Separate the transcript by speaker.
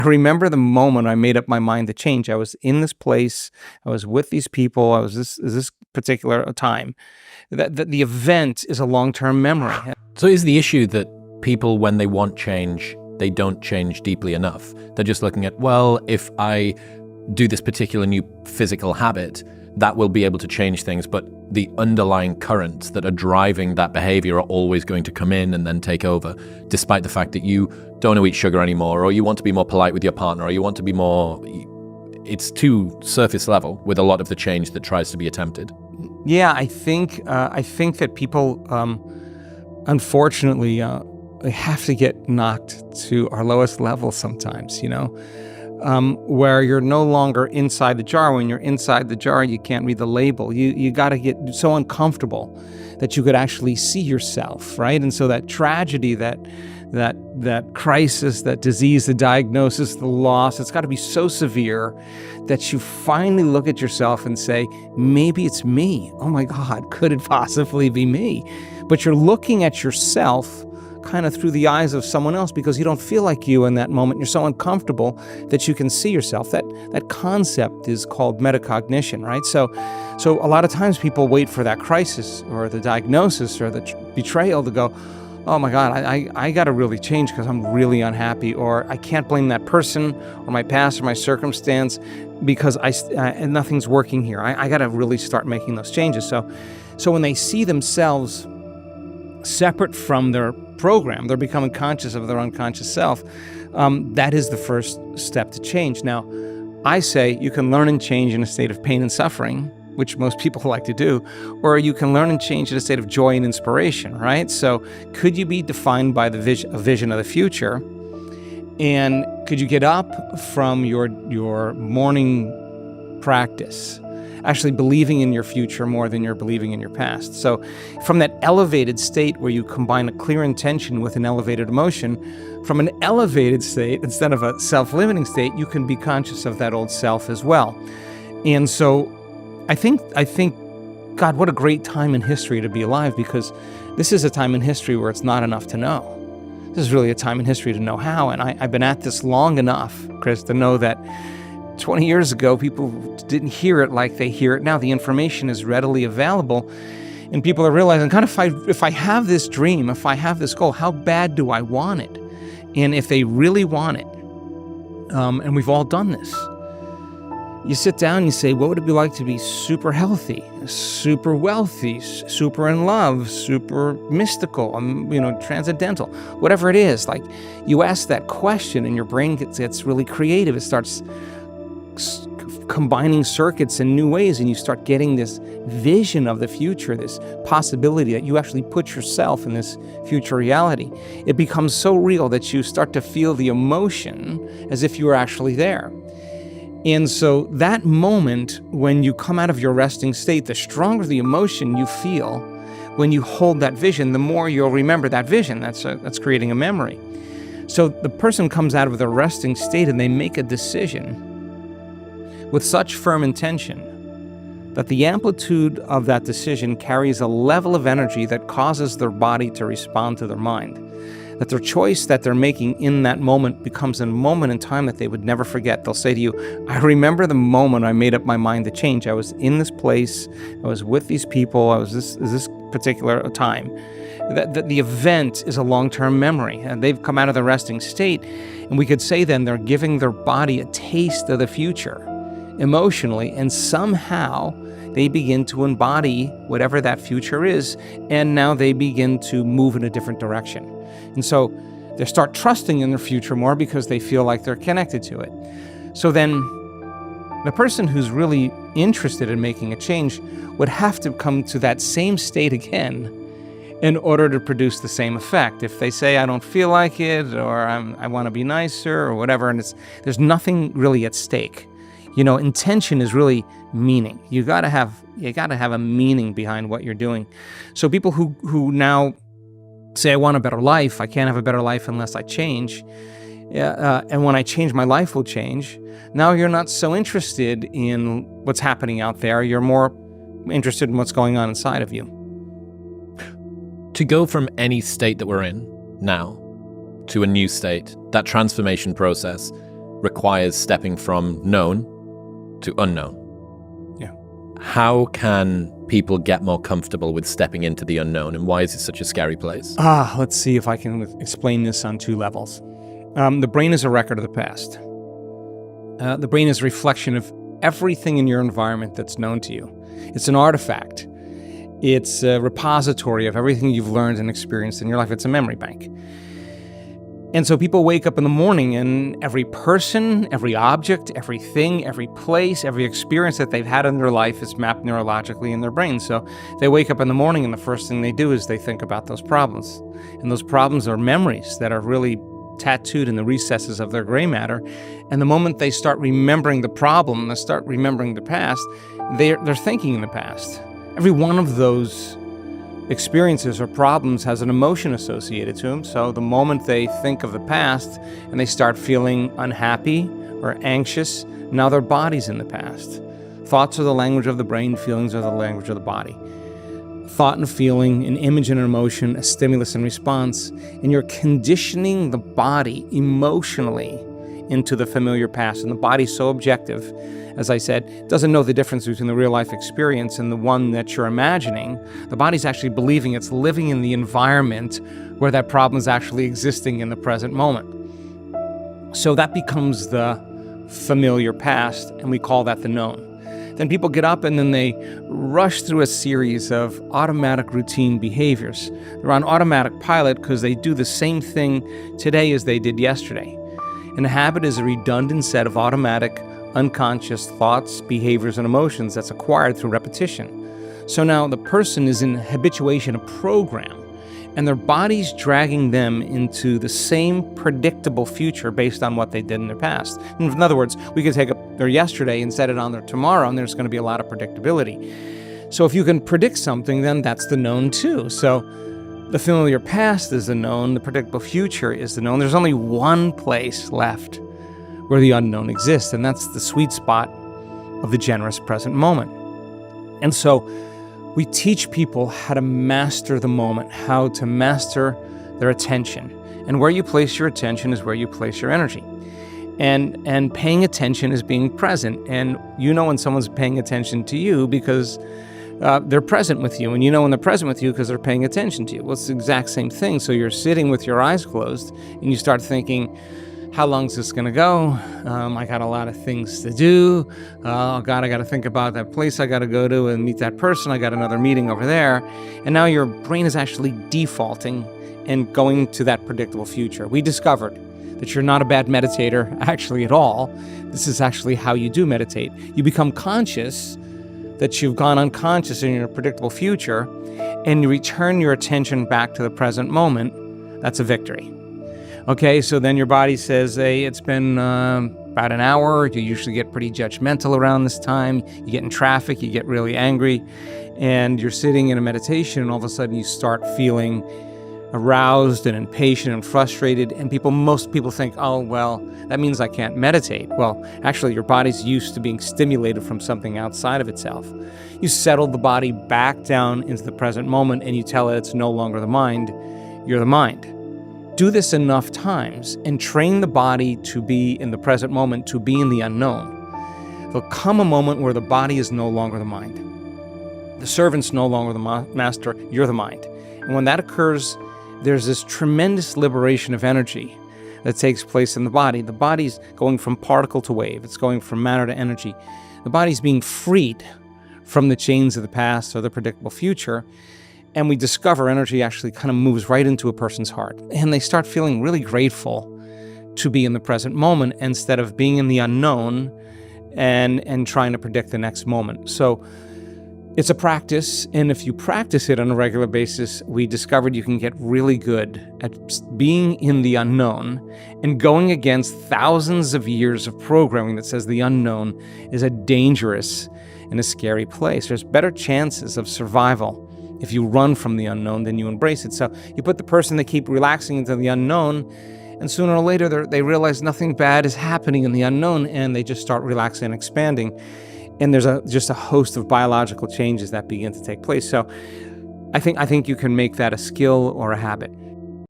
Speaker 1: I remember the moment I made up my mind to change. I was in this place. I was with these people. I was this particular time. That the event is a long-term memory.
Speaker 2: So is the issue that people, when they want change, they don't change deeply enough? They're just looking at, well, if I do this particular new physical habit, that will be able to change things, but the underlying currents that are driving that behavior are always going to come in and then take over, despite the fact that you don't want to eat sugar anymore, or you want to be more polite with your partner, or you want to be more... It's too surface level with a lot of the change that tries to be attempted.
Speaker 1: Yeah, I think that people, unfortunately, they have to get knocked to our lowest level sometimes, where you're no longer inside the jar. When you're inside the jar, you can't read the label. You got to get so uncomfortable that you could actually see yourself, right? And so that tragedy, that crisis, that disease, the diagnosis, the loss, it's got to be so severe that you finally look at yourself and say, maybe it's me. Oh my God, could it possibly be me? But you're looking at yourself kind of through the eyes of someone else because you don't feel like you in that moment. You're so uncomfortable that you can see yourself. That concept is called metacognition, right? So a lot of times people wait for that crisis or the diagnosis or the betrayal to go, oh my God, I got to really change because I'm really unhappy, or I can't blame that person or my past or my circumstance because and nothing's working here. I got to really start making those changes. So when they see themselves separate from their program, they're becoming conscious of their unconscious self. That is the first step to change. Now, I say you can learn and change in a state of pain and suffering, which most people like to do, or you can learn and change in a state of joy and inspiration, right? So could you be defined by a vision of the future? And could you get up from your morning practice, actually believing in your future more than you're believing in your past? So from that elevated state where you combine a clear intention with an elevated emotion, from an elevated state, instead of a self-limiting state, you can be conscious of that old self as well. And so I think, God, what a great time in history to be alive, because this is a time in history where it's not enough to know. This is really a time in history to know how. And I've been at this long enough, Chris, to know that 20 years ago, people didn't hear it like they hear it now. The information is readily available, and people are realizing, kind of, if I have this dream, if I have this goal, how bad do I want it? And if they really want it, and we've all done this, you sit down and you say, what would it be like to be super healthy, super wealthy, super in love, super mystical, transcendental, whatever it is? Like, you ask that question and your brain gets really creative. It starts combining circuits in new ways, and you start getting this vision of the future, this possibility that you actually put yourself in this future reality. It becomes so real that you start to feel the emotion as if you were actually there. And so that moment when you come out of your resting state, the stronger the emotion you feel when you hold that vision, the more you'll remember that vision. That's creating a memory. So the person comes out of their resting state and they make a decision with such firm intention that the amplitude of that decision carries a level of energy that causes their body to respond to their mind. That their choice that they're making in that moment becomes a moment in time that they would never forget. They'll say to you, I remember the moment I made up my mind to change. I was in this place, I was with these people, I was this particular time. That the event is a long-term memory, and they've come out of the resting state, and we could say then they're giving their body a taste of the future emotionally, and somehow they begin to embody whatever that future is, and now they begin to move in a different direction. And so they start trusting in their future more because they feel like they're connected to it. So then the person who's really interested in making a change would have to come to that same state again in order to produce the same effect. If they say, I don't feel like it, or I want to be nicer, or whatever, and there's nothing really at stake. Intention is really meaning. You gotta have a meaning behind what you're doing. So people who now say, I want a better life, I can't have a better life unless I change, and when I change, my life will change. Now you're not so interested in what's happening out there. You're more interested in what's going on inside of you.
Speaker 2: To go from any state that we're in now to a new state, that transformation process, requires stepping from known to unknown.
Speaker 1: Yeah.
Speaker 2: How can people get more comfortable with stepping into the unknown, and why is it such a scary place?
Speaker 1: Let's see if I can explain this on two levels. The brain is a record of the past. The brain is a reflection of everything in your environment that's known to you. It's an artifact. It's a repository of everything you've learned and experienced in your life. It's a memory bank. And so people wake up in the morning and every person, every object, everything, every place, every experience that they've had in their life is mapped neurologically in their brain. So they wake up in the morning and the first thing they do is they think about those problems. And those problems are memories that are really tattooed in the recesses of their gray matter. And the moment they start remembering the problem, they start remembering the past, they're thinking in the past. Every one of those experiences or problems has an emotion associated to them. So the moment they think of the past and they start feeling unhappy or anxious, now their body's in the past. Thoughts are the language of the brain, feelings are the language of the body. Thought and feeling, an image and an emotion, a stimulus and response, and you're conditioning the body emotionally into the familiar past. And the body's so objective, as I said, doesn't know the difference between the real life experience and the one that you're imagining. The body's actually believing it's living in the environment where that problem is actually existing in the present moment. So that becomes the familiar past, and we call that the known. Then people get up and then they rush through a series of automatic routine behaviors. They're on automatic pilot because they do the same thing today as they did yesterday. And a habit is a redundant set of automatic, unconscious thoughts, behaviors, and emotions that's acquired through repetition. So now the person is in habituation, a program, and their body's dragging them into the same predictable future based on what they did in their past. In other words, we could take up their yesterday and set it on their tomorrow, and there's going to be a lot of predictability. So if you can predict something, then that's the known too. So the familiar past is the known, the predictable future is the known. There's only one place left where the unknown exists, and that's the sweet spot of the generous present moment. And so we teach people how to master the moment, how to master their attention. And where you place your attention is where you place your energy. And paying attention is being present. And you know when someone's paying attention to you because they're present with you. And you know when they're present with you because they're paying attention to you. Well, it's the exact same thing. So you're sitting with your eyes closed and you start thinking, how long is this going to go? I got a lot of things to do. Oh, God, I got to think about that place I got to go to and meet that person. I got another meeting over there. And now your brain is actually defaulting and going to that predictable future. We discovered that you're not a bad meditator actually at all. This is actually how you do meditate. You become conscious that you've gone unconscious in your predictable future and you return your attention back to the present moment. That's a victory. Okay, so then your body says, hey, it's been about an hour. You usually get pretty judgmental around this time. You get in traffic, you get really angry, and you're sitting in a meditation, and all of a sudden you start feeling aroused and impatient and frustrated, and most people think, oh, well, that means I can't meditate. Well, actually, your body's used to being stimulated from something outside of itself. You settle the body back down into the present moment, and you tell it it's no longer the mind, you're the mind. Do this enough times and train the body to be in the present moment, to be in the unknown. There'll come a moment where the body is no longer the mind. The servant's no longer the master, you're the mind. And when that occurs, there's this tremendous liberation of energy that takes place in the body. The body's going from particle to wave. It's going from matter to energy. The body's being freed from the chains of the past or the predictable future. And we discover energy actually kind of moves right into a person's heart. And they start feeling really grateful to be in the present moment instead of being in the unknown and trying to predict the next moment. So it's a practice. And if you practice it on a regular basis, we discovered you can get really good at being in the unknown and going against thousands of years of programming that says the unknown is a dangerous and a scary place. There's better chances of survival if you run from the unknown than you embrace it. So you put the person that keep relaxing into the unknown, and sooner or later they realize nothing bad is happening in the unknown, and they just start relaxing and expanding. And there's just a host of biological changes that begin to take place. So I think you can make that a skill or a habit.